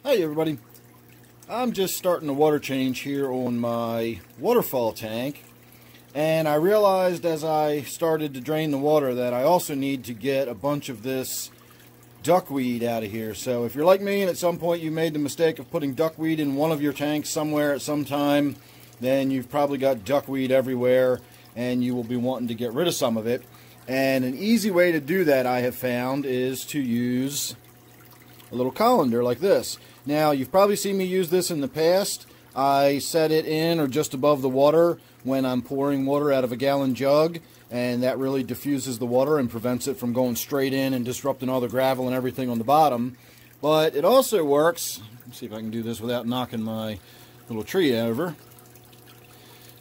Hey everybody, I'm just starting a water change here on my waterfall tank, and I realized as I started to drain the water that I also need to get a bunch of this duckweed out of here. So if you're like me and at some point you made the mistake of putting duckweed in one of your tanks somewhere at some time, then you've probably got duckweed everywhere and you will be wanting to get rid of some of it. And an easy way to do that, I have found, is to use a little colander like this. Now, you've probably seen me use this in the past. I set it in or just above the water when I'm pouring water out of a gallon jug, and that really diffuses the water and prevents it from going straight in and disrupting all the gravel and everything on the bottom. But it also works, let's see if I can do this without knocking my little tree over.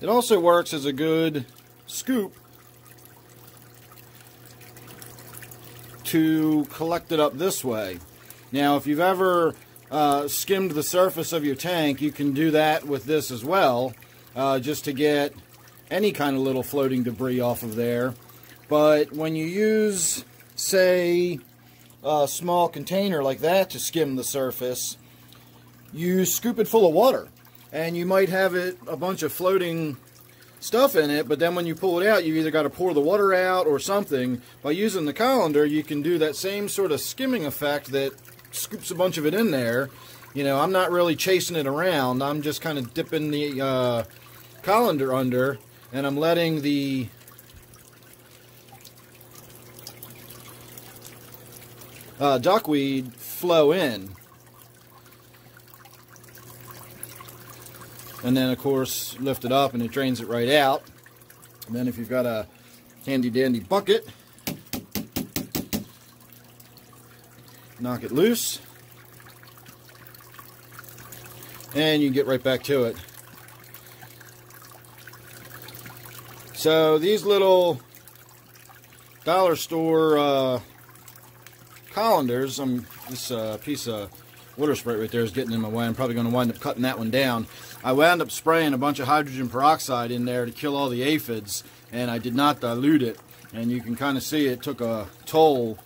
It also works as a good scoop to collect it up this way. Now, if you've ever skimmed the surface of your tank, you can do that with this as well, just to get any kind of little floating debris off of there. But when you use, say, a small container like that to skim the surface, you scoop it full of water, and you might have a bunch of floating stuff in it, but then when you pull it out, you either got to pour the water out or something. By using the colander, you can do that same sort of skimming effect that scoops a bunch of it in there. You know, I'm not really chasing it around. I'm just kind of dipping the colander under, and I'm letting the duckweed flow in. And then, of course, lift it up and it drains it right out. And then if you've got a handy-dandy bucket, knock it loose, and you get right back to it. So these little dollar store colanders, this piece of water spray right there is getting in my way. I'm probably going to wind up cutting that one down. I wound up spraying a bunch of hydrogen peroxide in there to kill all the aphids, and I did not dilute it. And you can kind of see it took a toll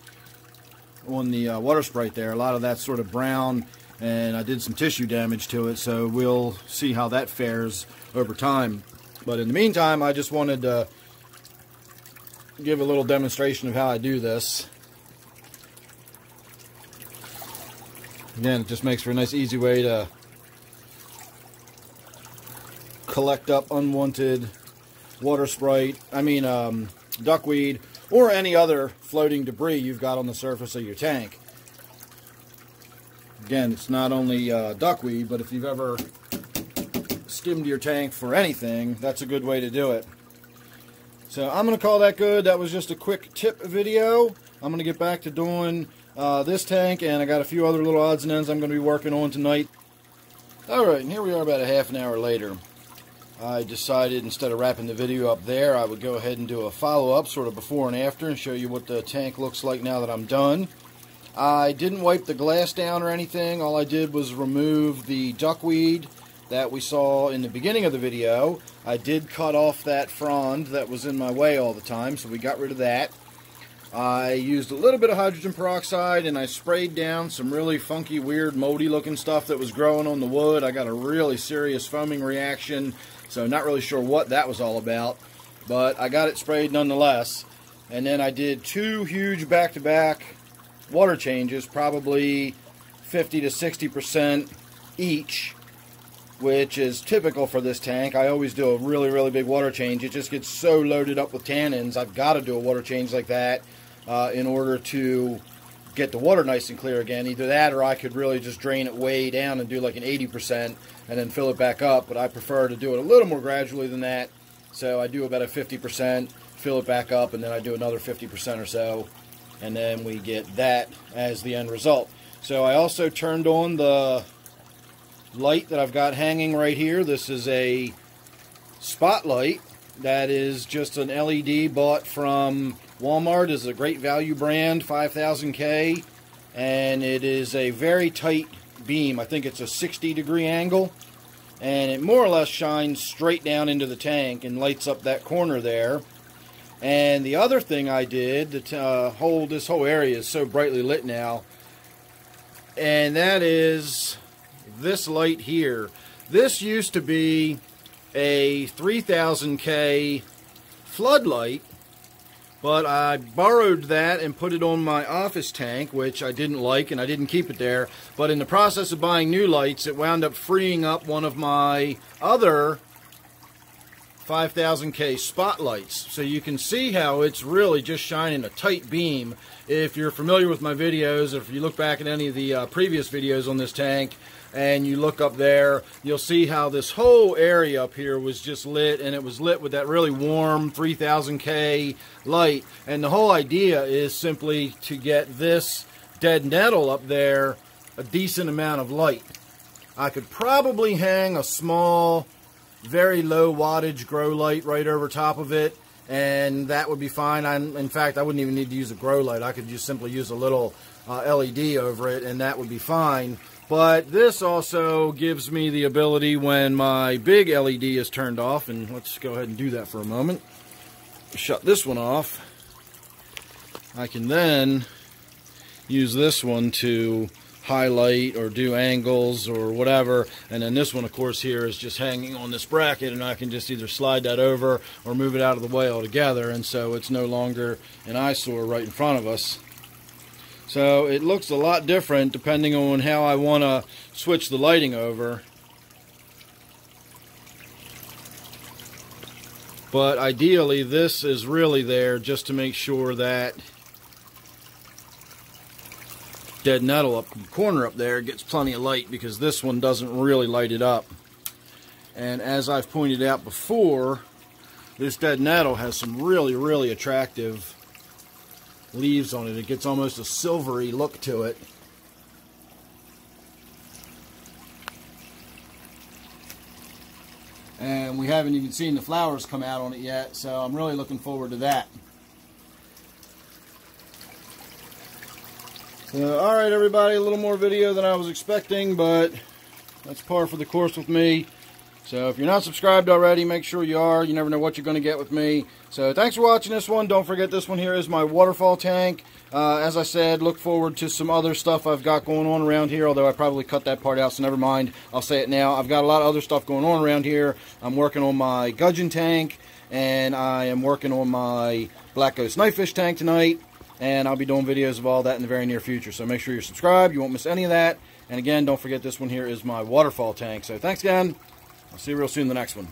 on the water sprite there. A lot of that's sort of brown, and I did some tissue damage to it, so we'll see how that fares over time. But in the meantime, I just wanted to give a little demonstration of how I do this. Again, it just makes for a nice easy way to collect up unwanted water sprite, duckweed, or any other floating debris you've got on the surface of your tank. Again, it's not only duckweed, but if you've ever skimmed your tank for anything, that's a good way to do it. So I'm going to call that good. That was just a quick tip video. I'm going to get back to doing this tank, and I got a few other little odds and ends I'm going to be working on tonight. Alright, and here we are about a half an hour later. I decided instead of wrapping the video up there, I would go ahead and do a follow-up, sort of before and after, and show you what the tank looks like now that I'm done. I didn't wipe the glass down or anything. All I did was remove the duckweed that we saw in the beginning of the video. I did cut off that frond that was in my way all the time, so we got rid of that. I used a little bit of hydrogen peroxide, and I sprayed down some really funky, weird, moldy looking stuff that was growing on the wood. I got a really serious foaming reaction, so not really sure what that was all about, but I got it sprayed nonetheless. And then I did two huge back-to-back water changes, probably 50 to 60% each, which is typical for this tank. I always do a really, really big water change. It just gets so loaded up with tannins. I've got to do a water change like that in order to get the water nice and clear again. Either that, or I could really just drain it way down and do like an 80% and then fill it back up. But I prefer to do it a little more gradually than that. So I do about a 50%, fill it back up, and then I do another 50% or so. And then we get that as the end result. So I also turned on the light that I've got hanging right here. This is a spotlight that is just an LED bought from Walmart. It's a great value brand, 5000K, and it is a very tight beam. I think it's a 60-degree angle, and it more or less shines straight down into the tank and lights up that corner there. And the other thing I did, this whole area is so brightly lit now, and that is this light here. This used to be a 3000K floodlight, but I borrowed that and put it on my office tank, which I didn't like, and I didn't keep it there. But in the process of buying new lights, it wound up freeing up one of my other 5000K spotlights. So you can see how it's really just shining a tight beam. If you're familiar with my videos, if you look back at any of the previous videos on this tank, and you look up there, you'll see how this whole area up here was just lit, and it was lit with that really warm 3000K light. And the whole idea is simply to get this dead nettle up there a decent amount of light. I could probably hang a small, very low wattage grow light right over top of it, and that would be fine. In fact, I wouldn't even need to use a grow light. I could just simply use a little LED over it, and that would be fine. But this also gives me the ability, when my big LED is turned off, and let's go ahead and do that for a moment, shut this one off, I can then use this one to highlight or do angles or whatever. And then this one, of course, here is just hanging on this bracket, and I can just either slide that over or move it out of the way altogether, and so it's no longer an eyesore right in front of us. So it looks a lot different depending on how I want to switch the lighting over. But ideally, this is really there just to make sure that dead nettle up in the corner up there gets plenty of light, because this one doesn't really light it up. And as I've pointed out before, this dead nettle has some really, really attractive leaves on it. It gets almost a silvery look to it. And we haven't even seen the flowers come out on it yet, so I'm really looking forward to that. Alright everybody, a little more video than I was expecting, but that's par for the course with me. So if you're not subscribed already, make sure you are. You never know what you're going to get with me. So thanks for watching this one. Don't forget, this one here is my waterfall tank. As I said, look forward to some other stuff I've got going on around here, although I probably cut that part out, so never mind. I'll say it now. I've got a lot of other stuff going on around here. I'm working on my gudgeon tank, and I am working on my black ghost knifefish tank tonight, and I'll be doing videos of all that in the very near future. So make sure you're subscribed. You won't miss any of that. And again, don't forget, this one here is my waterfall tank. So thanks again. I'll see you real soon in the next one.